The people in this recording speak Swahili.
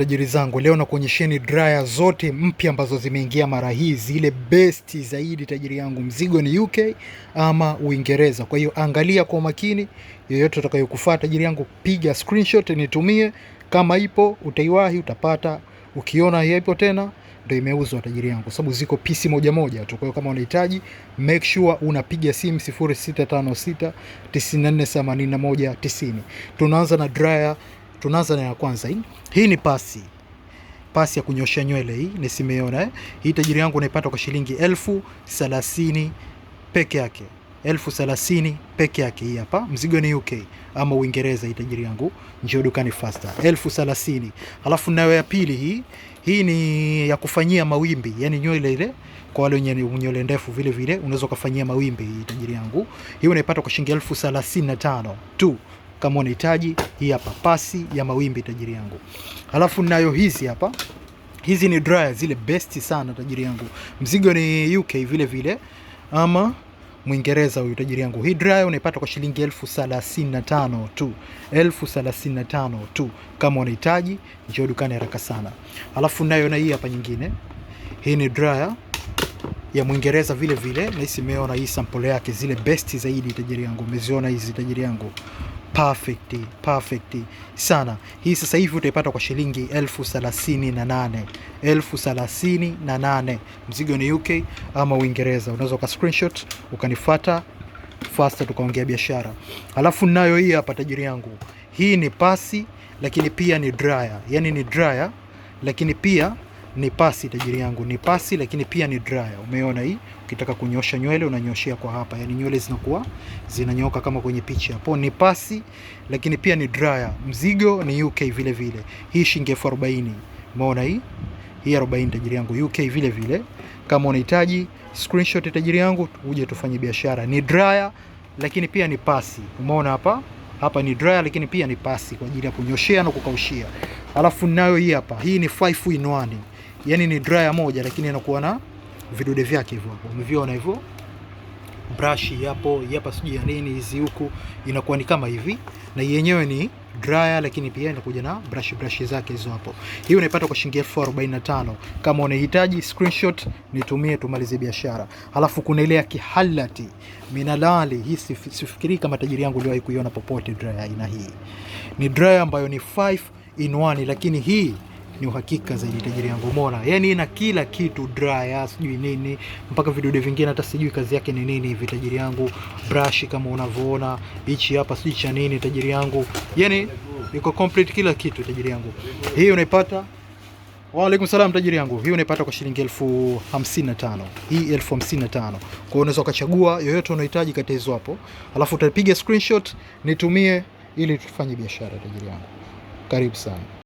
Tajiri zangu, leo nakuonyesheni dryer zote mpya ambazo zimeingia mara hii, zile best zaidi tajiri yangu. Mzigo ni UK ama Uingereza. Kwa hiyo angalia kwa makini, yoyote utakayokufuata tajiri yangu, piga screenshot nitumie. Kama ipo utaiwahi, utapata. Ukiona haipo tena ndio imeuzwa tajiri yangu, sababu ziko pisi moja moja tu. Kwa hiyo kama unahitaji, make sure unapiga simu 0656 9481 90. Tunaanza na dryer. Tunaanza na ya kwanza hii. Hii ni pasi ya kunyosha nywele, hii ni simeona Hii tajiri yangu unaipata kwa shilingi 1030 peke yake. 1030 peke yake hii hapa. Mzigo ni UK ama Uingereza hii tajiri yangu. Njoo dukani faster. 1030. Alafu nayo ya pili hii ni ya kufanyia mawimbi, yani nywele ile kwa wale wenye nywele ndefu vile vile unaweza kufanyia mawimbi hii tajiri yangu. Hii unaipata kwa shilingi 1035 tu. Kama unahitaji, hii hapa pasi ya mawimbi tajiri yangu. Halafu nayo hizi hapa. Hizi ni dryer zile best sana tajiri yangu. Mzigo ni UK vile vile ama Muingereza huyu tajiri yangu. Hii dryer unaipata kwa shilingi 1035 tu. 1035 tu. Kama unahitaji, njoo dukani haraka sana. Halafu nayo na hii hapa nyingine. Hii ni dryer ya Muingereza vile vile, na hisi meona hii sample yake, zile best zaidi tajiri yangu. Umeziona hizi tajiri yangu. Perfect sana. Hii sasa hivi utaipata kwa shilingi 1038. 1038. Mzigo ni UK ama Uingereza. Unaweza ka screenshot ukanifuata faster tukaongea biashara. Alafu nayo hii hapa tajiri yangu. Hii ni pasi lakini pia ni dryer. Yani ni dryer lakini pia ni pasi tajiri yangu. Ni pasi lakini pia ni dryer. Umeona hii? Ukitaka kunyosha nywele unanyoshia kwa hapa. Yani nywele zinakuwa zinanyoka kama kwenye picha hapo. Ni pasi lakini pia ni dryer. Mzigo ni UK vile vile. Hii shilingi 40. Umeona hii? Hii 40 tajiri yangu. UK vile vile. Kama unahitaji screenshot tajiri yangu, uje tufanye biashara. Ni dryer lakini pia ni pasi. Umeona hapa? Hapa ni dryer lakini pia ni pasi kwa ajili ya kunyoshea na kukaushia. Alafu nayo hii hapa. Hii ni 5 in 1. Yani ni dryer moja lakini inakuwa na vidude vyake hivyo hapo. Umeviona hivyo? Brush hapo, hapa sijui ya nini hizi huku inakuwa ni kama hivi, na yenyewe ni dryer lakini pia inakuja na brush zake hizo hapo. Hii unaipata kwa shilingi 1045. Kama unahitaji screenshot nitumie tumalize biashara. Halafu kuna ile ya kihalati minalali. Hii sifikiri kama tajiri yangu uliwahi kuiona popote dryer aina hii. Ni dryer ambayo ni 5 in 1 lakini hii ni uhakika zaidi tajiri yangu. Umeona? Yani ina kila kitu, dryer, sijui nini, mpaka vidude vingine hata sijui kazi yake ni nini hivi tajiri yangu. Brush kama unavyoona, hichi hapa sijui cha nini tajiri yangu. Yani iko complete kila kitu tajiri yangu. Hii unaipata. Wa alaikum salam tajiri yangu. Hii unaipata kwa shilingi 1055. Hii 1055. Kwa hiyo unaweza ukachagua yoyote unahitaji kati hizo hapo. Alafu utapiga screenshot nitumie ili tufanye biashara tajiri yangu. Karibu sana.